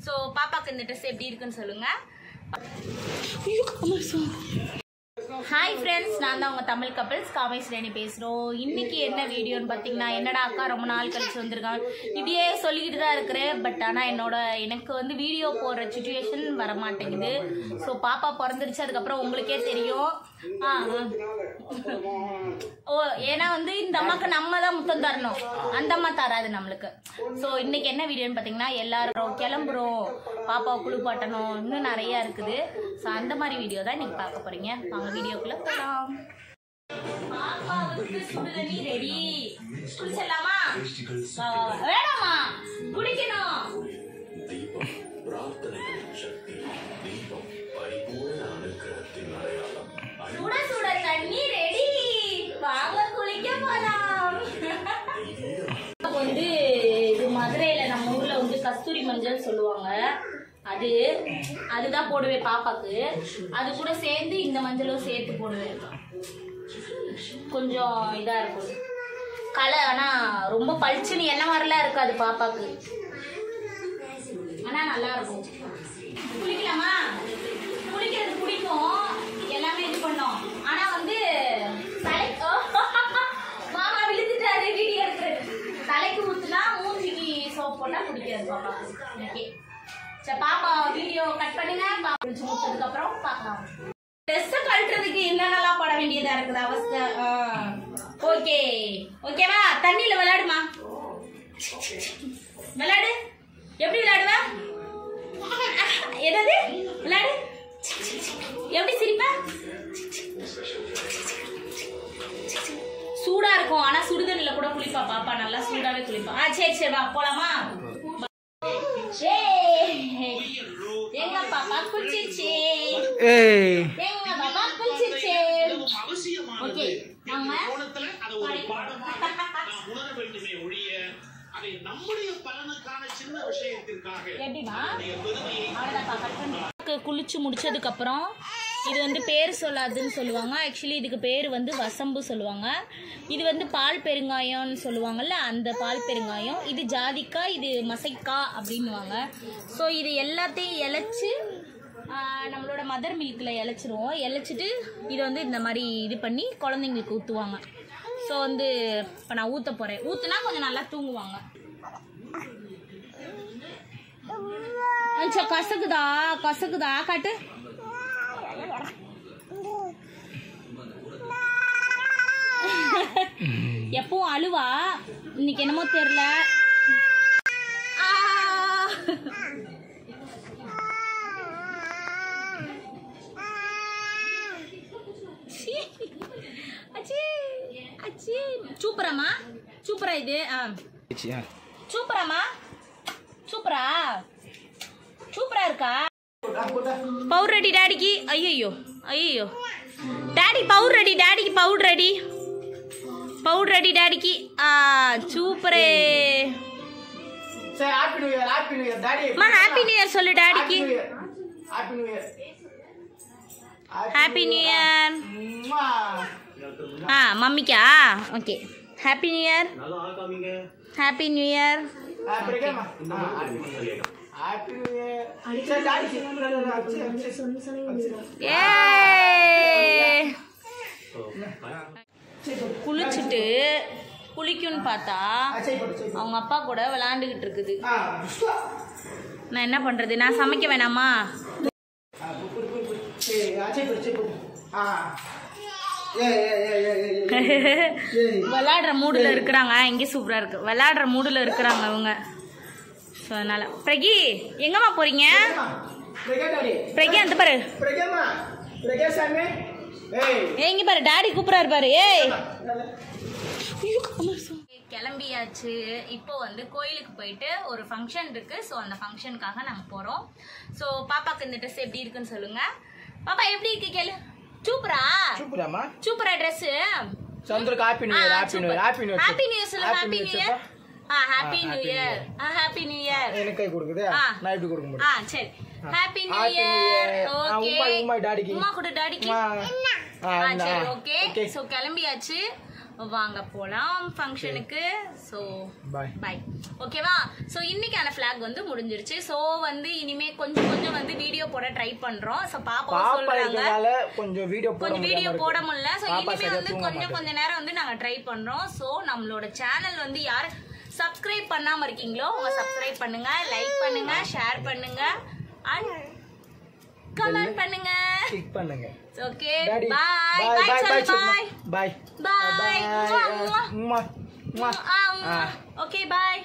So பாப்பாக்கு இந்த dress எப்படி இருக்குன்னு சொல்லுங்க. ஹாய் ஃப்ரெண்ட்ஸ், நான் தான் உங்கள் தமிழ் கப்பிள்ஸ் காமேஸ்வரணி பேசுகிறோம். இன்றைக்கி என்ன வீடியோன்னு பார்த்தீங்கன்னா, என்னடா அக்கா ரொம்ப நாள் கழிச்சு வந்திருக்காங்க இப்படியே சொல்லிக்கிட்டு தான் இருக்கிறேன். பட் ஆனால் எனக்கு வந்து வீடியோ போடுற சுச்சுவேஷன் வர மாட்டேங்குது. ஸோ பாப்பா பிறந்துருச்சு, அதுக்கப்புறம் உங்களுக்கே தெரியும். ஏன்னா வந்து இந்த அம்மாவுக்கு நம்ம தான் முத்தம் தரணும், அந்த அம்மா தராது நம்மளுக்கு. ஸோ இன்னைக்கு என்ன வீடியோன்னு பார்த்தீங்கன்னா, எல்லாரும் கிளம்புறோம், பாப்பாவை குளிப்பாட்டணும், இன்னும் நிறையா இருக்குது. ஸோ அந்த மாதிரி வீடியோ தான் இன்னைக்கு பார்க்க போறீங்க. வாங்க வீடியோக்குள்ள போகலாம். பாப்பாவுக்கு சுடு தண்ணி ரெடி. குளிச்சிடலாமா? வேணாமா? குளிக்கணும். சுட சுட தண்ணி ரெடி, வாங்க குளிக்க போலாம். வந்து இது மதுரையில நம்ம ஊர்ல வந்து கஸ்தூரி மஞ்சள் சொல்லுவாங்க. அதுதான் போடுவேன் பாப்பாக்கு. அது கூட சேர்ந்து இந்த மஞ்சளும் சேர்த்து போடுவேன். கொஞ்சம் இதா இருக்கும் கலர், ஆனா ரொம்ப பளிச்சுன்னு என்ன மாதிரிலாம் இருக்காது பாப்பாக்கு, ஆனா நல்லா இருக்கும். குளிக்கலாமா? குளிக்கிறது பிடிக்கும், எல்லாமே இது பண்ணோம். ஆனா வந்து மாமா விழுந்துட்டாரு வீடியோ எடுக்கிறது. தலைக்கு ஊத்துனா மூஞ்சிக்கு சோப் போட்டா பிடிக்காது பாப்பாக்கு. எனக்கே சரி, பாப்பா வீடியோ கட் பண்ணுங்க. பாப்பா முடிச்சதுக்கு அப்புறம் பார்க்கலாம். ட்ரெஸ் கழட்டுறதுக்கு என்னென்னலாம் பட வேண்டியதா இருக்குது அவஸ்தை. ஓகே ஓகேவா? தண்ணியில விளையாடுமா? விளையாடு. எப்படி விளையாடுவ? என்னது விளையாடு? எப்படி சிரிப்ப? சூடா இருக்கும், ஆனா சுடுதண்ணில கூட குளிப்பா பாப்பா, நல்லா சூடாவே குளிப்பா. சரி சரி, வா போலாமா? எங்க பாப்பா குளிச்சிருச்சு, எங்க பாப்பா குளிச்சிருச்சு. ஓகே, நாம குளிச்சு முடிச்சதுக்கு அப்புறம் இது வந்து பேர் சொல்லாதுன்னு சொல்லுவாங்க. ஆக்சுவலி இதுக்கு பேர் வந்து வசம்பு சொல்லுவாங்க. இது வந்து பால் பெருங்காயம்னு சொல்லுவாங்கல்ல, அந்த பால் பெருங்காயம். இது ஜாதிக்காய், இது மசைக்காய் அப்படின்வாங்க. ஸோ இது எல்லாத்தையும் இழைச்சி நம்மளோட மதர் மில்கில் இழைச்சிருவோம். இழைச்சிட்டு இதை வந்து இந்த மாதிரி இது பண்ணி குழந்தைங்களுக்கு ஊற்றுவாங்க. ஸோ வந்து இப்போ நான் ஊற்ற போகிறேன். ஊற்றுனா கொஞ்சம் நல்லா தூங்குவாங்க. கசக்குதா கசக்குதா காட்டு. எப்பவும் அழுவா, இன்னைக்கு என்னமோ தெரியல. சூப்பராமா? சூப்பரா இது? சூப்பராமா? சூப்பரா? சூப்பரா இருக்கா? பவுடர் ரெடி டாடிக்கு. ஐயோ ஐயோ, டாடி பவுடர் ரெடி, டாடிக்கு பவுடர் ரெடி, பவுடர் ரெடி டாடிக்கு. சூப்பரே. Happy new year. Happy new year daddy. அம்மா ஹாப்பி நியூ இயர் சொல்லு டாடிக்கு. Happy new year. Happy new year. மம்மிக்கா? Okay, happy new year. Happy new year. Happy new year. சரி daddy குளிச்சுட்டு குளிக்கும்னு பார்த்தா அவங்க அப்பா கூட விளையாண்டுகிட்டு இருக்குது. நான் என்ன பண்றது? நான் சமைக்க வேணாமா? விளையாடுற மூடுல இருக்கிறாங்க. இங்கே சூப்பரா இருக்கு, விளையாடுற மூடுல இருக்கிறாங்க அவங்க. ஸோ அதனால பிரகி எங்கம்மா போறீங்க? பிரகி அந்த பாரு, எங்க பாரு டாடி கூப்பிடாரு பாரு. ஏய் கிளம்பியாச்சு. இப்போ வந்து கோயிலுக்கு போயிட்டு ஒரு ஃபங்க்ஷன் இருக்கு. ஸோ அந்த ஃபங்க்ஷனுக்காக நாங்கள் போகிறோம். ஸோ பாப்பாக்கு இந்த ட்ரெஸ் எப்படி இருக்குன்னு சொல்லுங்க. பாப்பா எப்படி இருக்கு கேளு. சூப்பரா? சூப்பராமா? சூப்பரா ட்ரெஸ். சந்திரக்கு happy new year. Happy new year. Happy new year. Happy new year சொல்லு. Happy new year. Happy new year. Happy new year. எனக்கு கை கொடுக்குது, நான் எப்படி கொடுக்க முடியும்? சரி, ஹாப்பி நியூ இயர். ஓகே, உம்மா டாடிக்கு. உம்மா கூட டாடிக்கு. சரி ஓகே. ஸோ கிளம்பியாச்சு. வாங்க போலாம் ஃபங்க்ஷனுக்கு. ஸோ பாய் பாய். ஓகேவா? ஸோ இன்னைக்கான ஃபிளாக் வந்து முடிஞ்சிருச்சு. ஸோ வந்து இனிமே கொஞ்சம் வந்து வீடியோ போட ட்ரை பண்றோம். ஸோ பாப்பா சொல்றாங்க கொஞ்சம் வீடியோ போட முடியல. ஸோ இனிமே வந்து கொஞ்ச நேரம் வந்து நாங்க ட்ரை பண்றோம். ஸோ நம்மளோட சேனல் வந்து யார் சப்ஸ்கிரைப் பண்ணாம இருக்கீங்களோ அவங்க சப்ஸ்கிரைப் பண்ணுங்க, லைக் பண்ணுங்க, ஷேர் பண்ணுங்க அண்ட் கமெண்ட் பண்ணுங்க, கிளிக் பண்ணுங்க. Okay bye bye bye bye bye. Okay by.